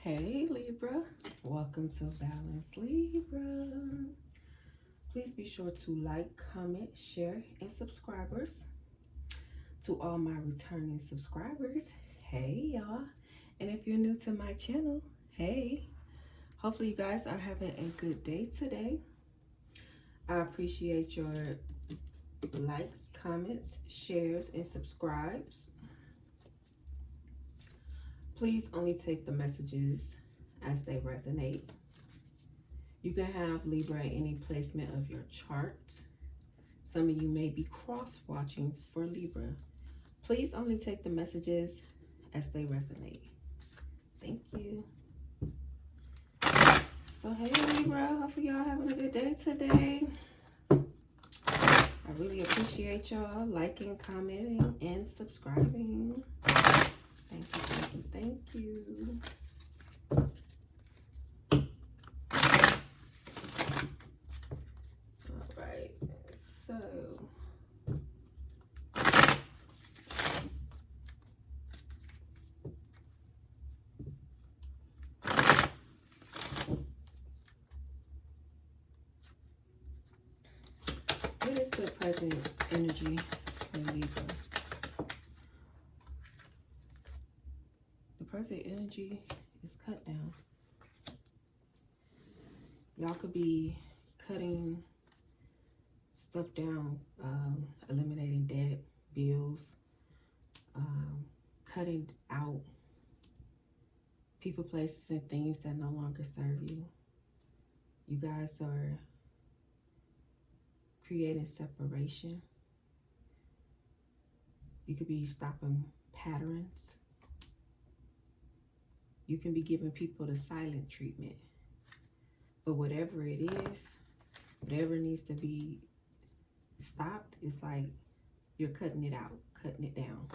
Hey Libra, welcome to Balance Libra. Please be sure to like, comment, share, and subscribers. To all my returning subscribers, hey y'all. And if you're new to my channel, hey. Hopefully you guys are having a good day today. I appreciate your likes, comments, shares, and subscribes. Please only take the messages as they resonate. You can have Libra in any placement of your chart. Some of you may be cross-watching for Libra. Please only take the messages as they resonate. Thank you. So hey Libra, hopefully y'all having a good day today. I really appreciate y'all liking, commenting, and subscribing. Thank you, thank you, thank you. All right, so what is the present energy for Libra? The present energy is cut down. Y'all could be cutting stuff down, eliminating debt, bills, cutting out people, places, and things that no longer serve you. You guys are creating separation. You could be stopping patterns. You can be giving people the silent treatment. But whatever it is, whatever needs to be stopped, it's like you're cutting it out, cutting it down.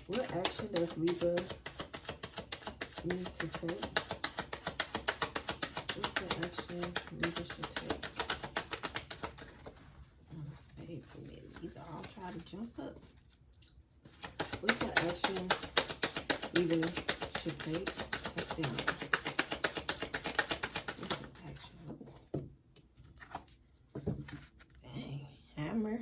What action does Libra need to take? What's the action Libra should take? Oh, that's way too many. These are all trying to jump up. What's the action Libra should take? Cut down. What's the action? Oh. Dang. Hammer.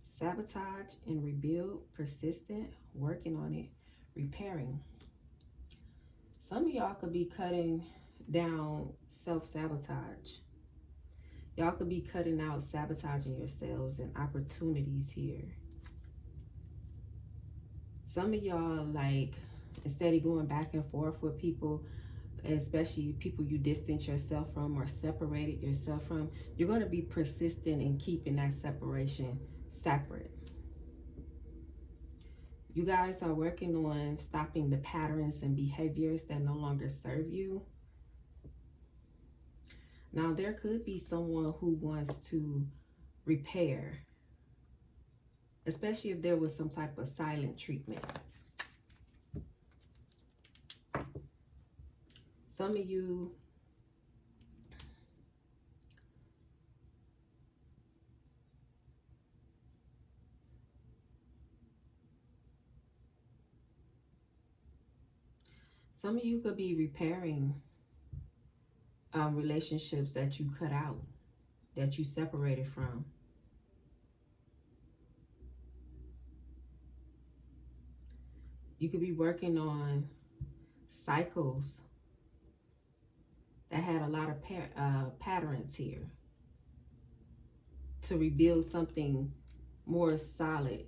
Sabotage and rebuild, persistent, working on it, repairing. Some of y'all could be cutting down self-sabotage. Y'all could be cutting out sabotaging yourselves and opportunities here. Some of y'all, like, instead of going back and forth with people, especially people you distance yourself from or separated yourself from, you're going to be persistent in keeping that separation separate. You guys are working on stopping the patterns and behaviors that no longer serve you. Now, there could be someone who wants to repair, especially if there was some type of silent treatment. Some of you could be repairing relationships that you cut out, that you separated from. You could be working on cycles that had a lot of patterns here to rebuild something more solid.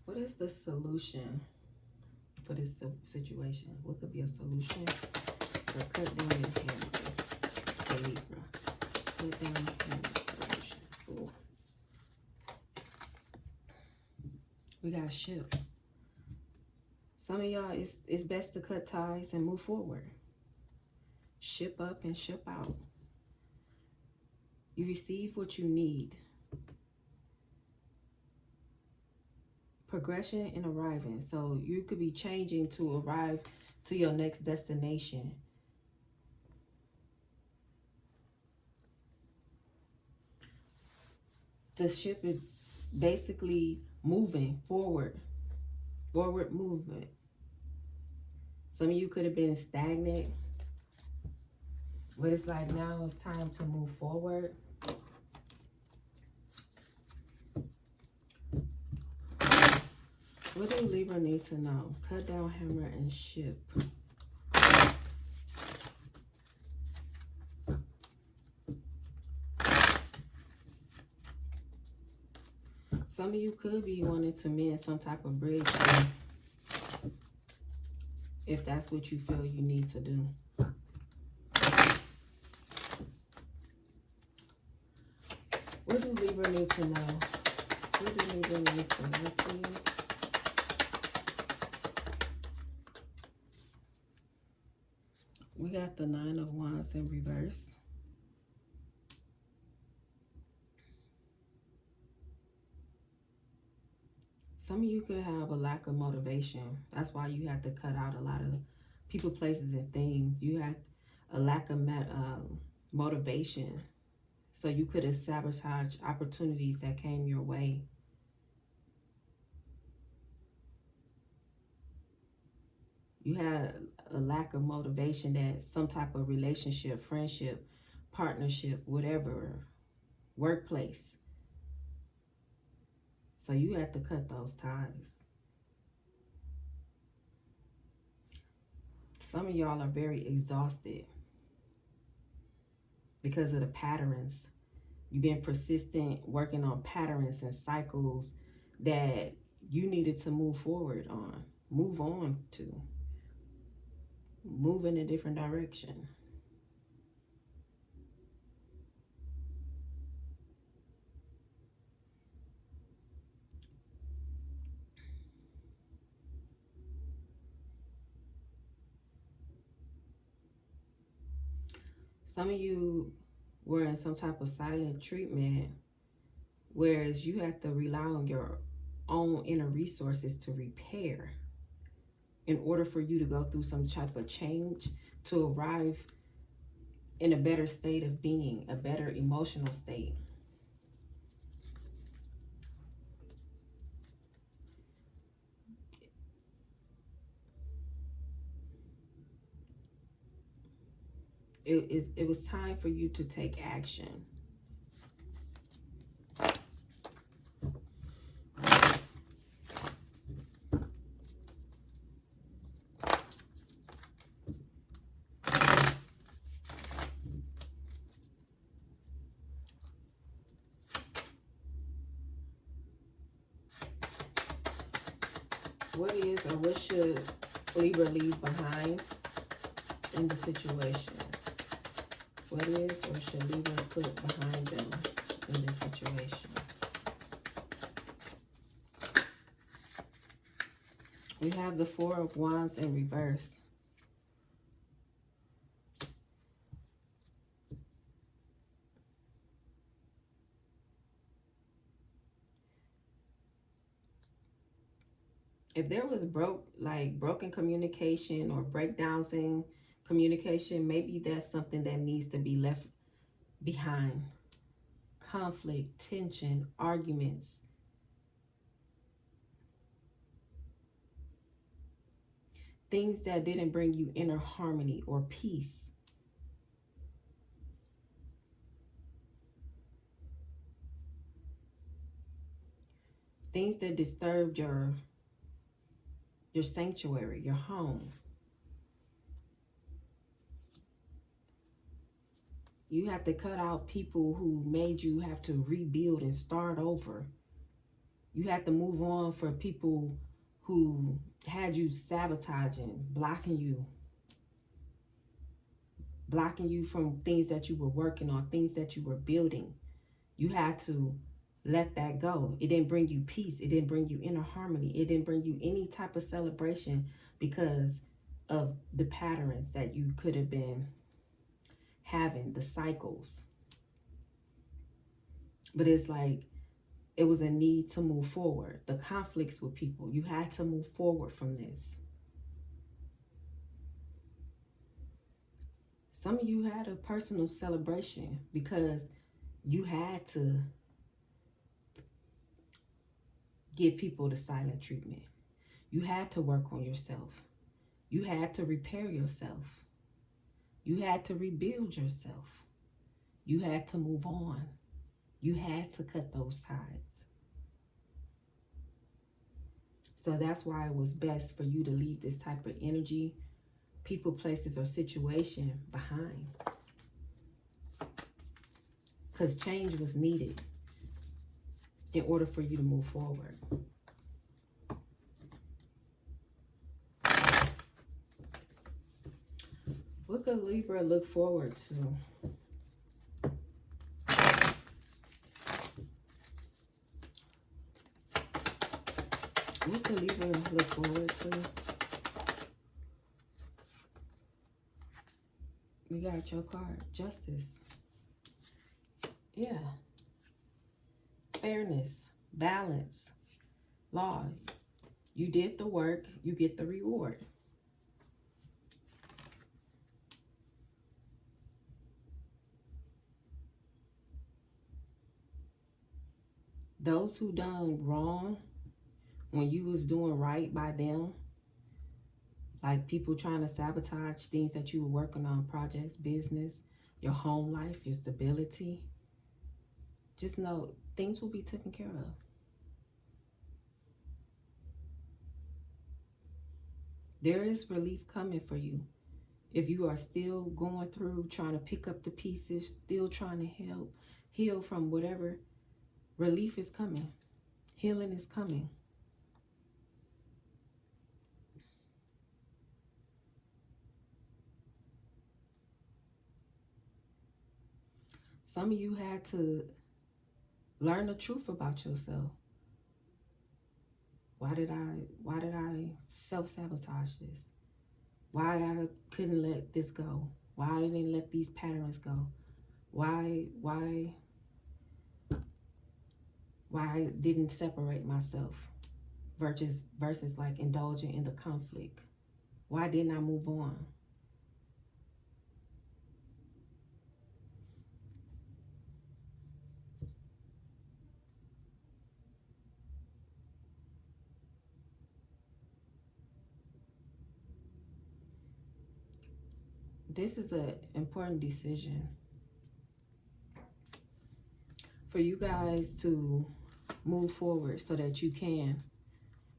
What is the solution for this situation? What could be a solution for cut down and handle for Libra? Cut down and handle solution. Ooh. We got shift. Some of y'all, it's best to cut ties and move forward. Ship up and ship out. You receive what you need. Progression and arriving. So you could be changing to arrive to your next destination. The ship is basically moving forward. Forward movement. Some of you could have been stagnant. But it's like now it's time to move forward. What do Libra need to know? Cut down, hammer, and ship. Some of you could be wanting to mend some type of bridge if that's what you feel you need to do. What do Libra need to know? What do Libra need to know, please? We got the 9 of Wands in reverse. Some of you could have a lack of motivation. That's why you have to cut out a lot of people, places, and things. You had a lack of motivation. So you could have sabotaged opportunities that came your way. You had a lack of motivation that some type of relationship, friendship, partnership, whatever, workplace. So you have to cut those ties. Some of y'all are very exhausted because of the patterns. You've been persistent working on patterns and cycles that you needed to move forward on, move on to, move in a different direction. Some of you were in some type of silent treatment, whereas you have to rely on your own inner resources to repair in order for you to go through some type of change to arrive in a better state of being, a better emotional state. It was time for you to take action. What is or what should Libra leave behind in the situation? What is or should Libra put behind them in this situation? We have the 4 of Wands in reverse. If there was broken communication or breakdowns in communication, maybe that's something that needs to be left behind. Conflict, tension, arguments. Things that didn't bring you inner harmony or peace. Things that disturbed your sanctuary, your home. You have to cut out people who made you have to rebuild and start over. You have to move on for people who had you sabotaging, blocking you from things that you were working on, things that you were building. You had to let that go. It didn't bring you peace. It didn't bring you inner harmony. It didn't bring you any type of celebration because of the patterns that you could have been having, the cycles. But it's like it was a need to move forward. The conflicts with people, you had to move forward from this. Some of you had a personal celebration because you had to give people the silent treatment. You had to work on yourself. You had to repair yourself. You had to rebuild yourself. You had to move on. You had to cut those ties. So that's why it was best for you to leave this type of energy, people, places, or situation behind. Because change was needed in order for you to move forward. What could Libra look forward to? What could Libra look forward to? We got your card, Justice. Yeah. Fairness, balance, law. You did the work, you get the reward. Those who done wrong when you was doing right by them, like people trying to sabotage things that you were working on, projects, business, your home life, your stability, just know things will be taken care of. There is relief coming for you. If you are still going through, trying to pick up the pieces, still trying to heal from whatever, relief is coming. Healing is coming. Some of you had to learn the truth about yourself. Why did I self-sabotage this? Why I couldn't let this go? Why I didn't let these patterns go? Why I didn't separate myself versus like indulging in the conflict? Why didn't I move on? This is an important decision for you guys to move forward so that you can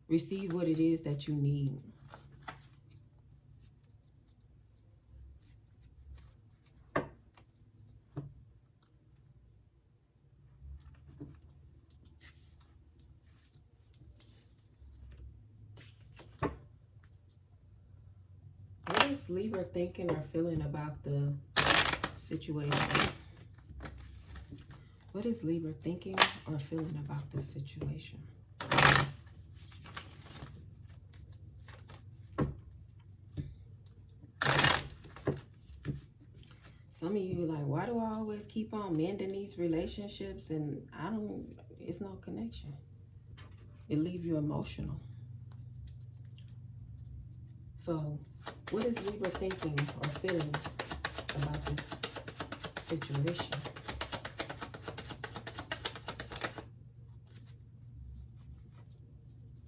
receive what it is that you need. What is Libra thinking or feeling about the situation? What is Libra thinking or feeling about this situation? Some of you like, why do I always keep on mending these relationships and it's no connection. It leaves you emotional. So what is Libra thinking or feeling about this situation?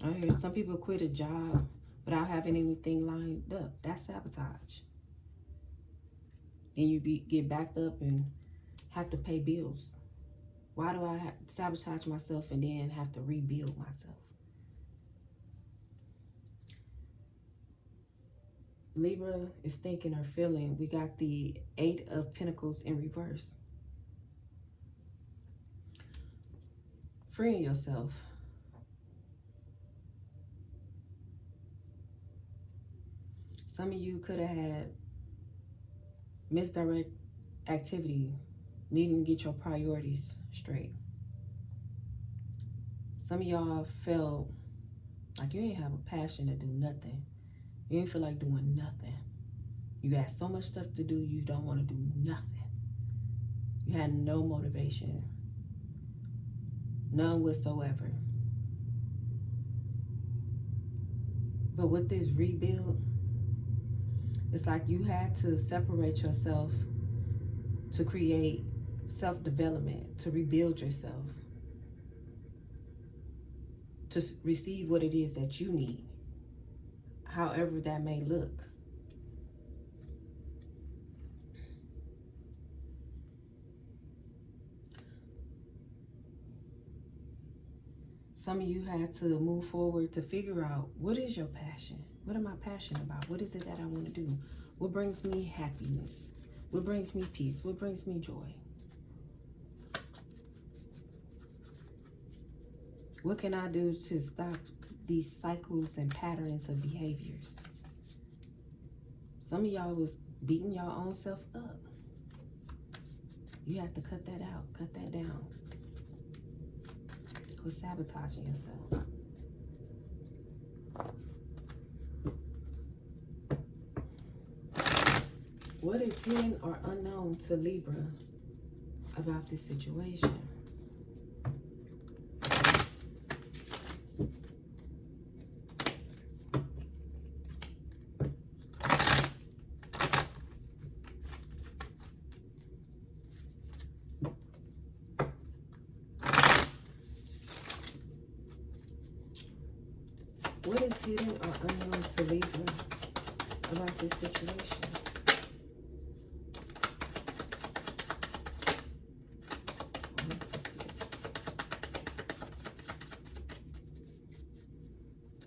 I hear some people quit a job without having anything lined up. That's sabotage. And you get backed up and have to pay bills. Why do I sabotage myself and then have to rebuild myself? Libra is thinking or feeling. We got the 8 of Pentacles in reverse. Freeing yourself. Some of you could have had misdirect activity, needing to get your priorities straight. Some of y'all felt like you ain't have a passion to do nothing. You ain't feel like doing nothing. You got so much stuff to do, you don't want to do nothing. You had no motivation, none whatsoever. But with this rebuild, it's like you had to separate yourself to create self-development, to rebuild yourself, to receive what it is that you need, however that may look. Some of you had to move forward to figure out, what is your passion? What am I passionate about? What is it that I want to do? What brings me happiness? What brings me peace? What brings me joy? What can I do to stop these cycles and patterns of behaviors? Some of y'all was beating your own self up. You have to cut that out, cut that down. Quit sabotaging yourself. What is hidden or unknown to Libra about this situation? What is hidden or unknown to Libra about this situation?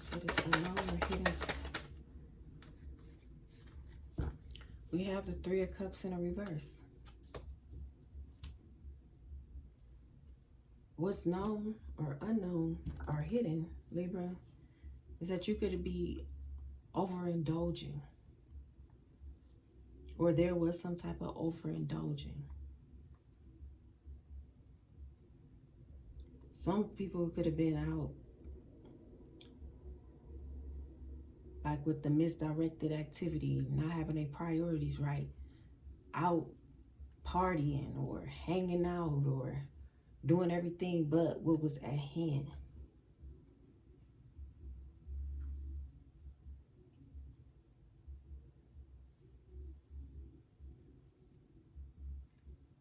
What is unknown or hidden? We have the Three of Cups in a reverse. What's known or unknown or hidden, Libra, is that you could be overindulging, or there was some type of overindulging. Some people could have been out like with the misdirected activity, not having their priorities right, out partying or hanging out or doing everything but what was at hand.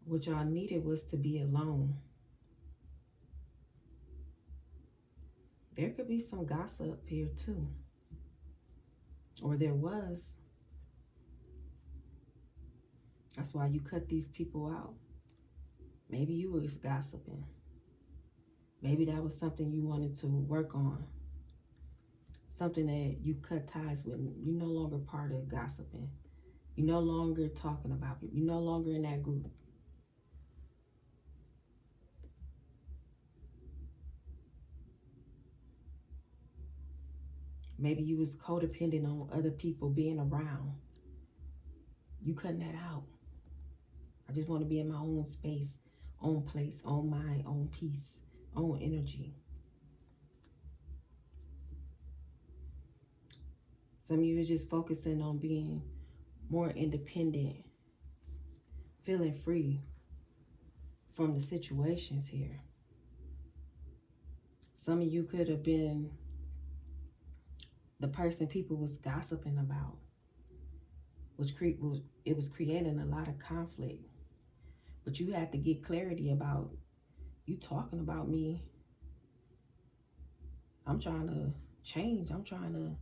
What y'all needed was to be alone. There could be some gossip here too. Or there was. That's why you cut these people out. Maybe you was gossiping. Maybe that was something you wanted to work on. Something that you cut ties with. You're no longer part of gossiping. You're no longer talking about it. You're no longer in that group. Maybe you was codependent on other people being around. You cutting that out. I just want to be in my own space, own place, own mind, own peace, own energy. Some of you are just focusing on being more independent, feeling free from the situations here. Some of you could have been the person people was gossiping about, which it was creating a lot of conflict. But you had to get clarity about, you talking about me. I'm trying to change. I'm trying to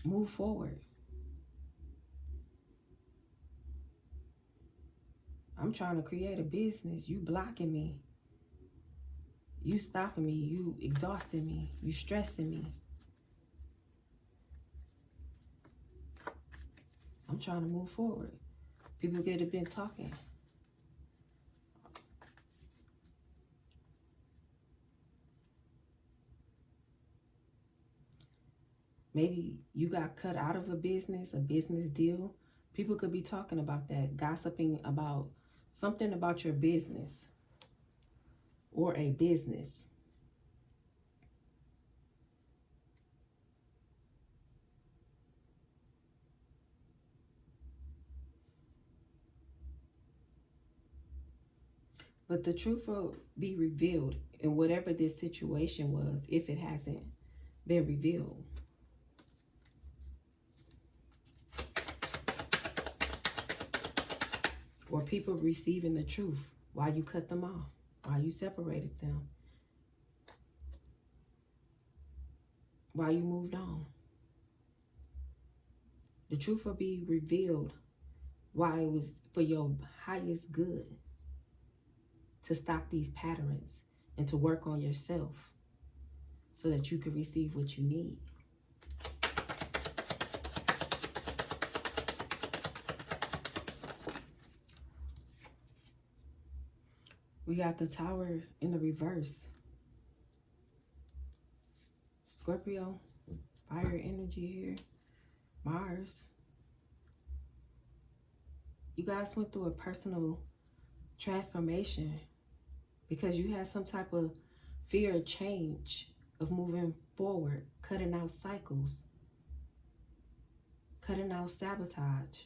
move forward. I'm trying to create a business. You blocking me. You stopping me. You exhausting me. You stressing me. I'm trying to move forward. People could have been talking. Maybe you got cut out of a business deal. People could be talking about that, gossiping about something about your business or a business. But the truth will be revealed in whatever this situation was, if it hasn't been revealed. Or people receiving the truth while you cut them off, while you separated them, while you moved on. The truth will be revealed why it was for your highest good to stop these patterns and to work on yourself so that you can receive what you need. We got the Tower in the reverse. Scorpio, fire energy here. Mars. You guys went through a personal transformation because you had some type of fear of change, of moving forward, cutting out cycles, cutting out sabotage.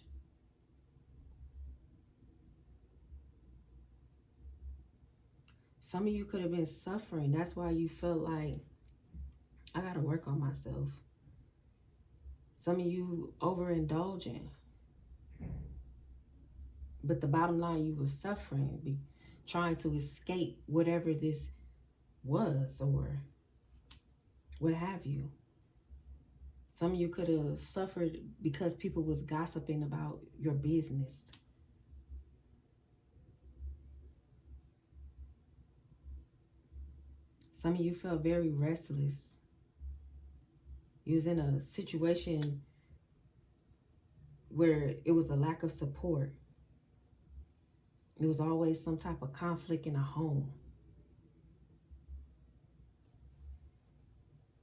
Some of you could have been suffering. That's why you felt like, I got to work on myself. Some of you overindulging. But the bottom line, you were suffering, trying to escape whatever this was or what have you. Some of you could have suffered because people was gossiping about your business. Some of you felt very restless. You was in a situation where it was a lack of support. There was always some type of conflict in a home.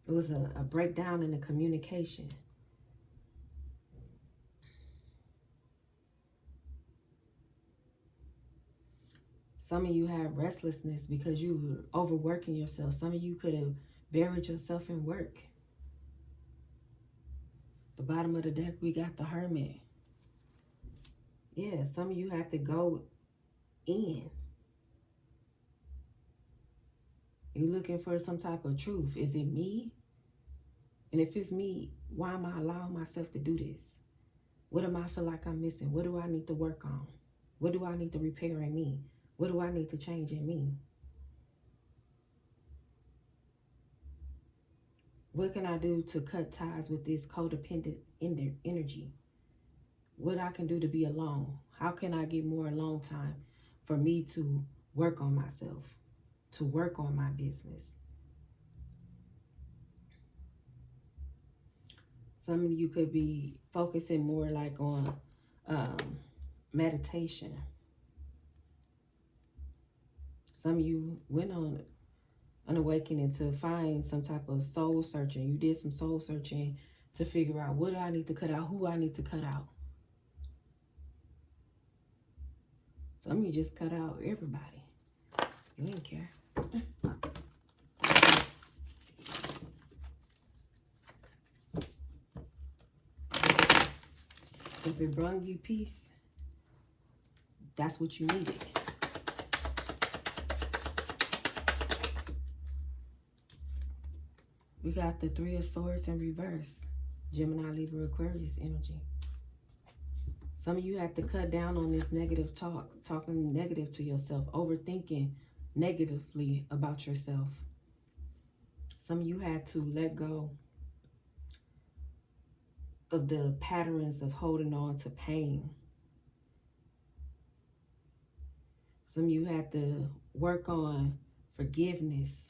It was a breakdown in the communication. Some of you have restlessness because you were overworking yourself. Some of you could have buried yourself in work. The bottom of the deck, we got the Hermit. Yeah, some of you had to go in. You're looking for some type of truth. Is it me? And if it's me, why am I allowing myself to do this? What am I feel like I'm missing? What do I need to work on? What do I need to repair in me? What do I need to change in me? What can I do to cut ties with this codependent energy? What I can do to be alone? How can I get more alone time for me to work on myself, to work on my business? Some of you could be focusing more like on meditation. Some of you went on an awakening to find some type of soul searching. You did some soul searching to figure out what do I need to cut out, who I need to cut out. Some of you just cut out everybody. You didn't care. If it brought you peace, that's what you needed. We got the Three of Swords in reverse. Gemini, Libra, Aquarius energy. Some of you had to cut down on this negative talk, talking negative to yourself, overthinking negatively about yourself. Some of you had to let go of the patterns of holding on to pain. Some of you had to work on forgiveness.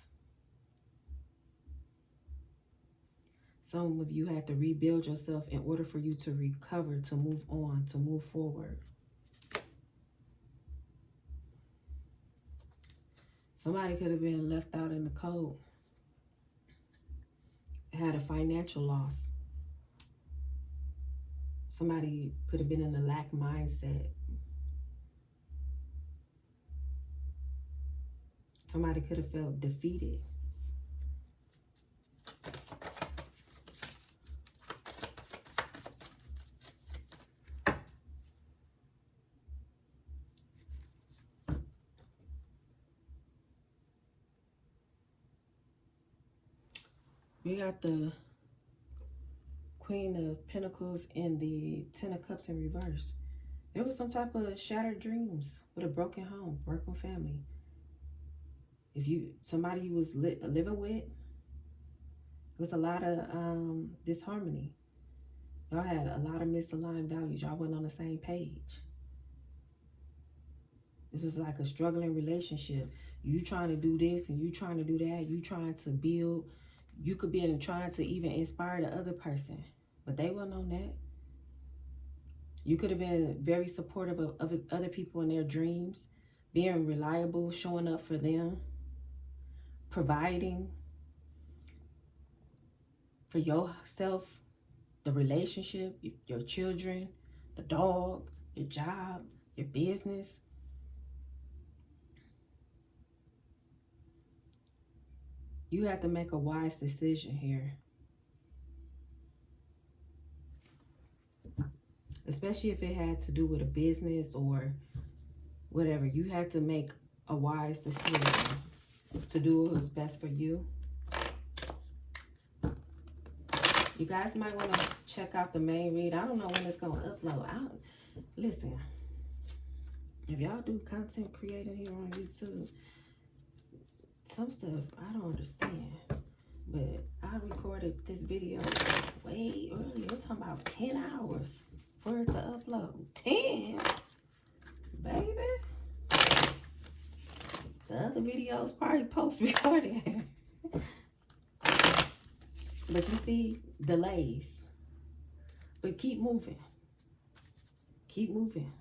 Some of you had to rebuild yourself in order for you to recover, to move on, to move forward. Somebody could have been left out in the cold, had a financial loss. Somebody could have been in a lack mindset. Somebody could have felt defeated. We got the Queen of Pentacles and the Ten of Cups in reverse. There was some type of shattered dreams with a broken home, broken family. If somebody you was living with, there was a lot of disharmony. Y'all had a lot of misaligned values. Y'all wasn't on the same page. This was like a struggling relationship. You trying to do this and you trying to do that. You trying to build. You could be trying to even inspire the other person. But they weren't on that. You could have been very supportive of other people in their dreams. Being reliable, showing up for them. Providing for yourself, the relationship, your children, the dog, your job, your business. You have to make a wise decision here. Especially if it had to do with a business or whatever. You have to make a wise decision to do what's best for you. You guys might want to check out the main read. I don't know when it's going to upload. Listen, if y'all do content creating here on YouTube, some stuff I don't understand. But I recorded this video way earlier. We're talking about 10 hours for it to upload. 10? Baby. The other videos probably post before then. But you see, delays. But keep moving. Keep moving.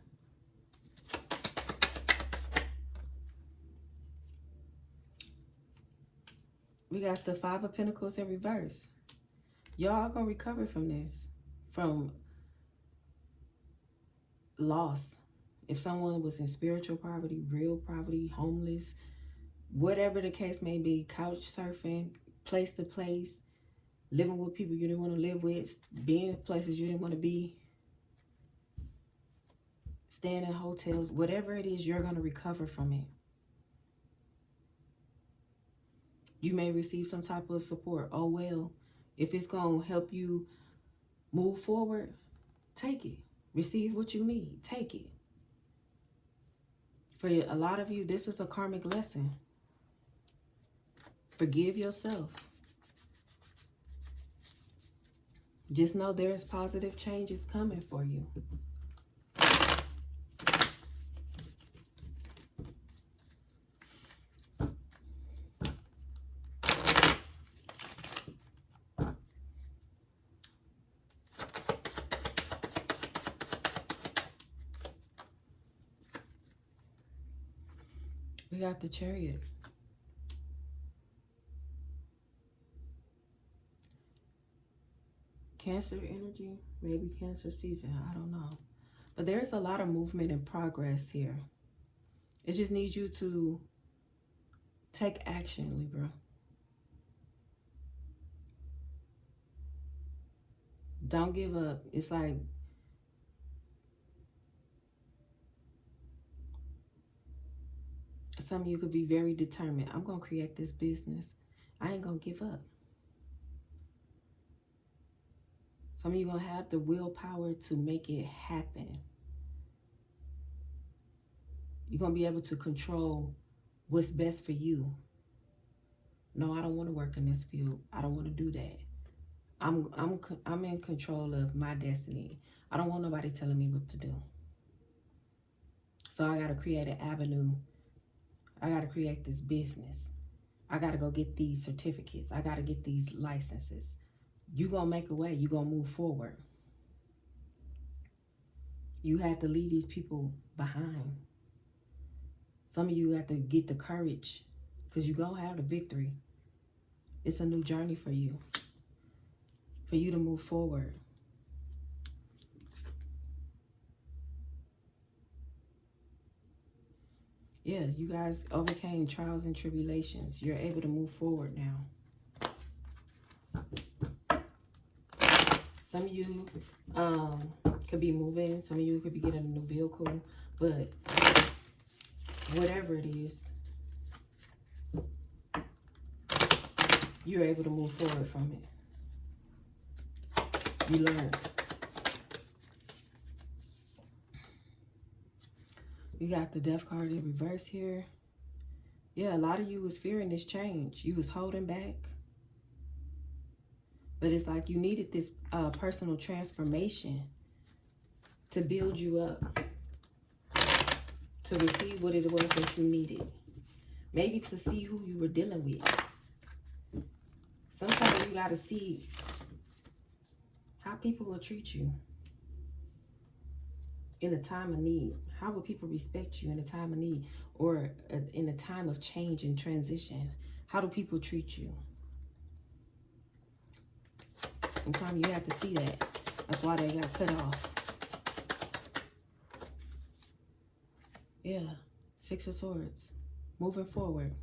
We got the Five of Pentacles in reverse. Y'all gonna recover from this. From loss. If someone was in spiritual poverty, real poverty, homeless, whatever the case may be, couch surfing, place to place, living with people you didn't want to live with, being in places you didn't want to be, staying in hotels, whatever it is, you're going to recover from it. You may receive some type of support. Oh, well, if it's going to help you move forward, take it. Receive what you need. Take it. For a lot of you, this is a karmic lesson. Forgive yourself. Just know there's positive changes coming for you. We got the Chariot. Cancer energy, maybe Cancer season, I don't know. But there's a lot of movement and progress here. It just needs you to take action, Libra. Don't give up. It's like some of you could be very determined. I'm going to create this business. I ain't going to give up. Some of you going to have the willpower to make it happen. You're going to be able to control what's best for you. No, I don't want to work in this field. I don't want to do that. I'm in control of my destiny. I don't want nobody telling me what to do. So I got to create an avenue. I got to create this business. I got to go get these certificates. I got to get these licenses. You're going to make a way. You're going to move forward. You have to leave these people behind. Some of you have to get the courage because you're going to have the victory. It's a new journey for you. For you to move forward. Yeah, you guys overcame trials and tribulations. You're able to move forward now. Some of you could be moving. Some of you could be getting a new vehicle. But whatever it is, you're able to move forward from it. You learn. We got the Death card in reverse here. Yeah, a lot of you was fearing this change. You was holding back. But it's like you needed this personal transformation to build you up, to receive what it was that you needed. Maybe to see who you were dealing with. Sometimes you got to see how people will treat you in a time of need. How will people respect you in a time of need, or in a time of change and transition? How do people treat you? Sometimes you have to see that. That's why they got cut off. Yeah, Six of Swords. Moving forward.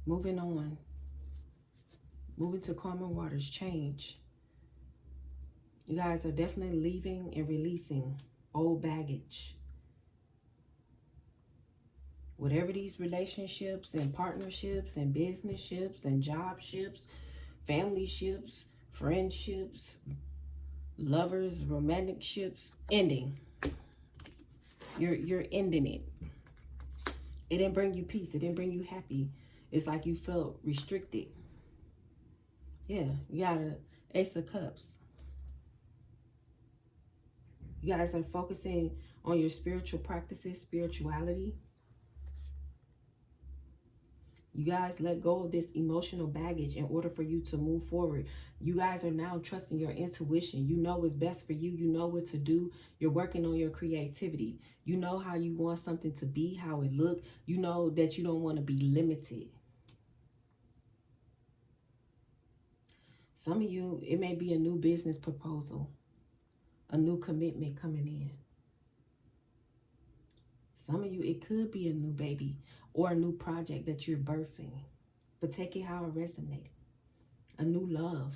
Moving on. Moving to calmer waters. Change. You guys are definitely leaving and releasing old baggage. Whatever these relationships and partnerships and business ships and job ships, family ships, friendships, lovers, romantic ships, ending. You're ending it. It didn't bring you peace. It didn't bring you happy. It's like you felt restricted. Yeah, you got an Ace of Cups. You guys are focusing on your spiritual practices, spirituality. You guys let go of this emotional baggage in order for you to move forward. You guys are now trusting your intuition. You know what's best for you. You know what to do. You're working on your creativity. You know how you want something to be, how it look. You know that you don't want to be limited. Some of you, it may be a new business proposal, a new commitment coming in. Some of you, it could be a new baby or a new project that you're birthing. But take it how it resonated. A new love.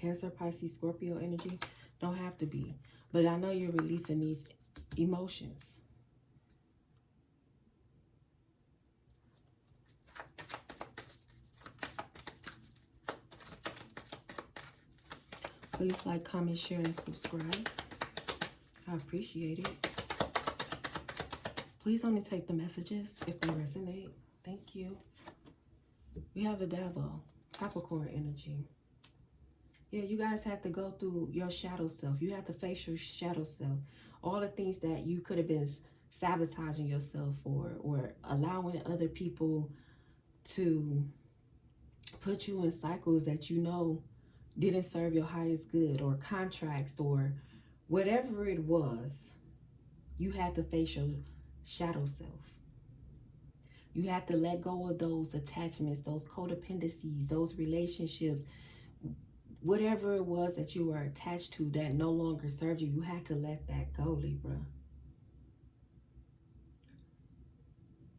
Cancer, Pisces, Scorpio energy. Don't have to be. But I know you're releasing these emotions. Please like, comment, share, and subscribe. I appreciate it. Please only take the messages if they resonate. Thank you. We have the Devil, Capricorn energy. Yeah, you guys have to go through your shadow self. You have to face your shadow self. All the things that you could have been sabotaging yourself for, or allowing other people to put you in cycles that you know didn't serve your highest good, or contracts, or whatever it was. You had to face your shadow self. You have to let go of those attachments, those codependencies, those relationships, whatever it was that you were attached to that no longer served you. You had to let that go, Libra.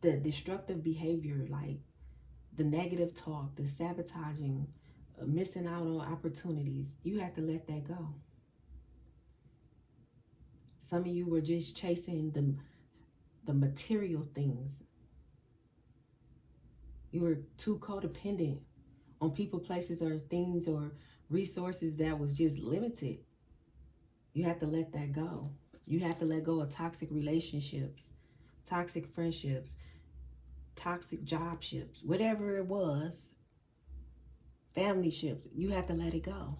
The destructive behavior, like the negative talk, the sabotaging, missing out on opportunities, you have to let that go. Some of you were just chasing the material things. You were too codependent on people, places, or things, or resources that was just limited. You have to let that go. You have to let go of toxic relationships, toxic friendships, toxic job ships, whatever it was, family ships. You have to let it go.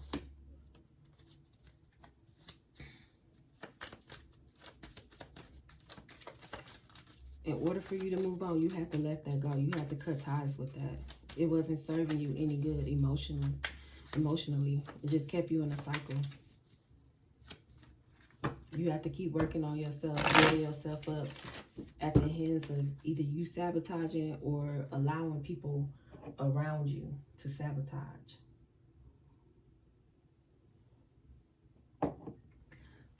In order for you to move on, you have to let that go. You have to cut ties with that. It wasn't serving you any good emotionally. It just kept you in a cycle. You have to keep working on yourself, building yourself up at the hands of either you sabotaging or allowing people around you to sabotage.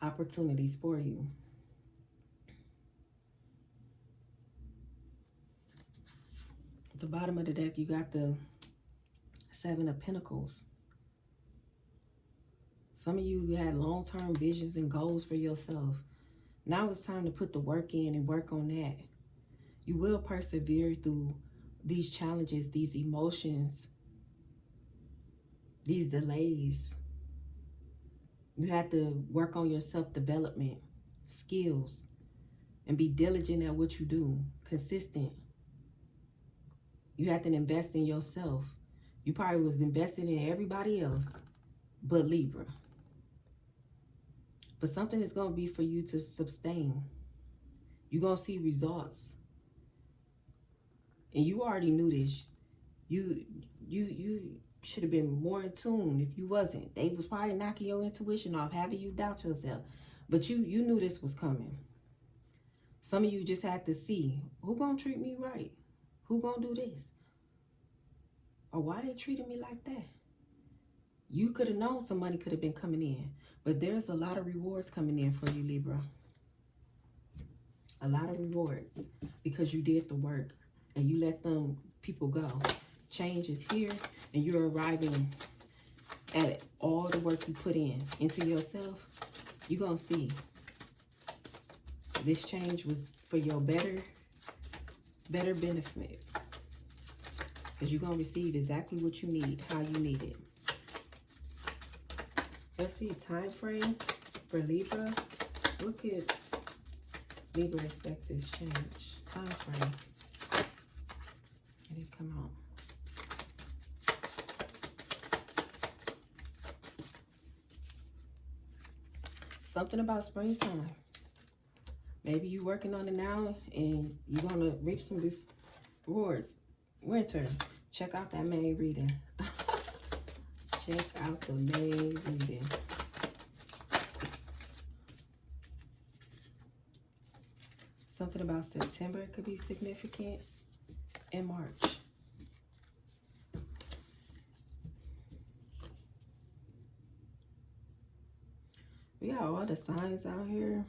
Opportunities for you. At the bottom of the deck, you got the Seven of Pentacles. Some of you had long-term visions and goals for yourself. Now it's time to put the work in and work on that. You will persevere through these challenges, these emotions, these delays. You have to work on your self-development skills and be diligent at what you do, consistent. You have to invest in yourself. You probably was investing in everybody else but Libra. But something is going to be for you to sustain. You're going to see results. And you already knew this. You should have been more in tune if you wasn't. They was probably knocking your intuition off, having you doubt yourself. But you knew this was coming. Some of you just had to see, who gonna treat me right? Who gonna do this? Or why they treating me like that? You could have known some money could have been coming in. But there's a lot of rewards coming in for you, Libra. A lot of rewards. Because you did the work. And you let them people go. Change is here. And you're arriving at all the work you put into yourself. You're going to see. This change was for your better benefit. Because you're going to receive exactly what you need, how you need it. Let's see a time frame for Libra. What could Libra expect this change? Time frame. It didn't come out. Something about springtime. Maybe you're working on it now and you're going to reap some rewards. Winter. Check out that May reading. Check out the May reading. Something about September could be significant. And March. We got all the signs out here.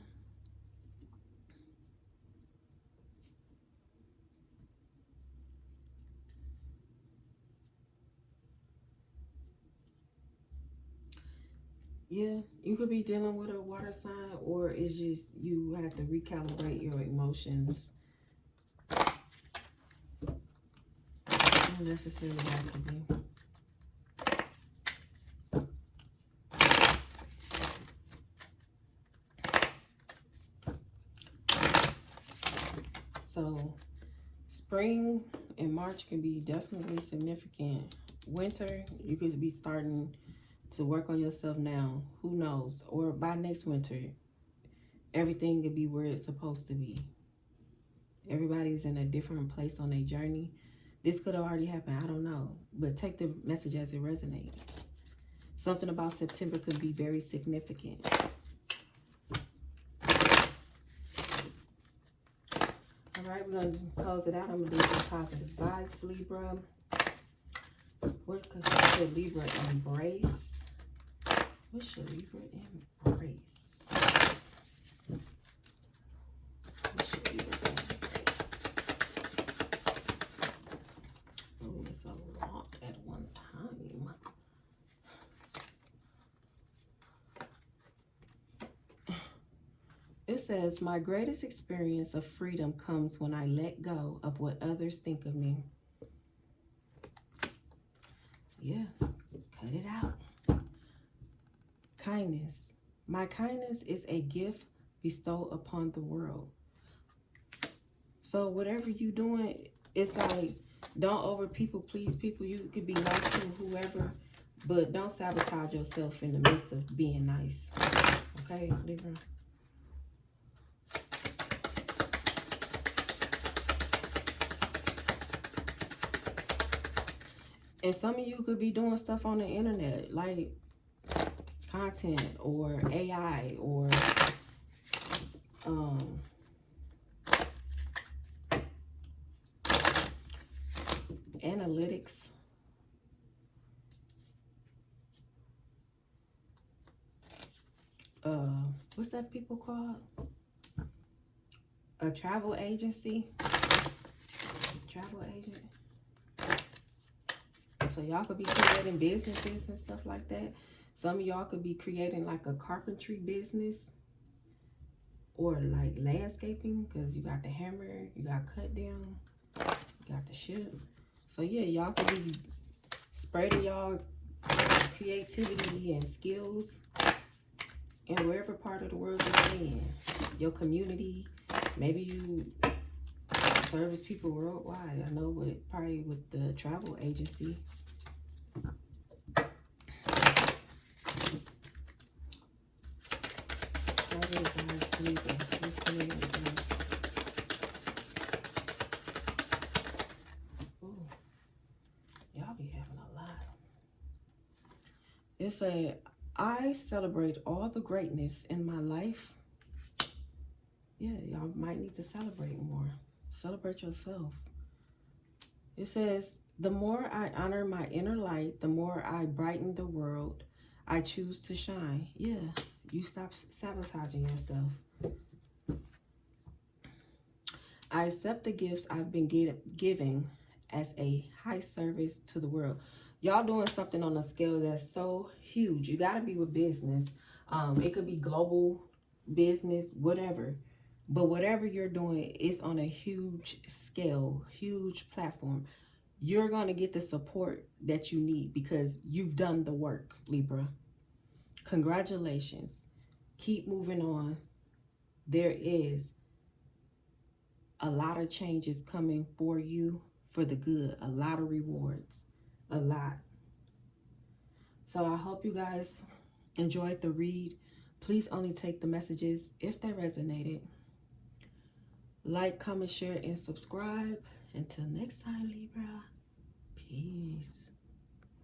Yeah, you could be dealing with a water sign, or it's just you have to recalibrate your emotions. Not necessarily that could be. So, spring and March can be definitely significant. Winter, you could be starting to work on yourself now. Who knows? Or by next winter, everything could be where it's supposed to be. Everybody's in a different place on their journey. This could have already happened. I don't know. But take the message as it resonates. Something about September could be very significant. All right, we're going to close it out. I'm going to do some positive vibes, Libra. What should Libra embrace? What should Libra embrace? What should Libra embrace? Oh, it's a lot at one time. It says, my greatest experience of freedom comes when I let go of what others think of me. Yeah, cut it out. Kindness. My kindness is a gift bestowed upon the world. So whatever you're doing, it's like, don't over people please people. You could be nice to whoever, but don't sabotage yourself in the midst of being nice. Okay, Libra? And some of you could be doing stuff on the internet, like content or AI or analytics. What's that people called? A travel agency. Travel agent. So y'all could be creating businesses and stuff like that. Some of y'all could be creating like a carpentry business or like landscaping, because you got the hammer, you got cut down, got the ship. So yeah, y'all can be spreading y'all creativity and skills in wherever part of the world you're in. Your community, maybe you service people worldwide. I know probably with the travel agency. Y'all be having a lot. It said, I celebrate all the greatness in my life. Yeah, y'all might need to celebrate more. Celebrate yourself. It says, the more I honor my inner light, the more I brighten the world I choose to shine. Yeah, you stop sabotaging yourself. I accept the gifts I've been giving as a high service to the world. Y'all doing something on a scale that's so huge. You got to be with business. It could be global business, whatever. But whatever you're doing is on a huge scale, huge platform. You're going to get the support that you need because you've done the work, Libra. Congratulations. Keep moving on. There is a lot of changes coming for you for the good. A lot of rewards. A lot. So I hope you guys enjoyed the read. Please only take the messages if they resonated. Like, comment, share, and subscribe. Until next time, Libra. Peace.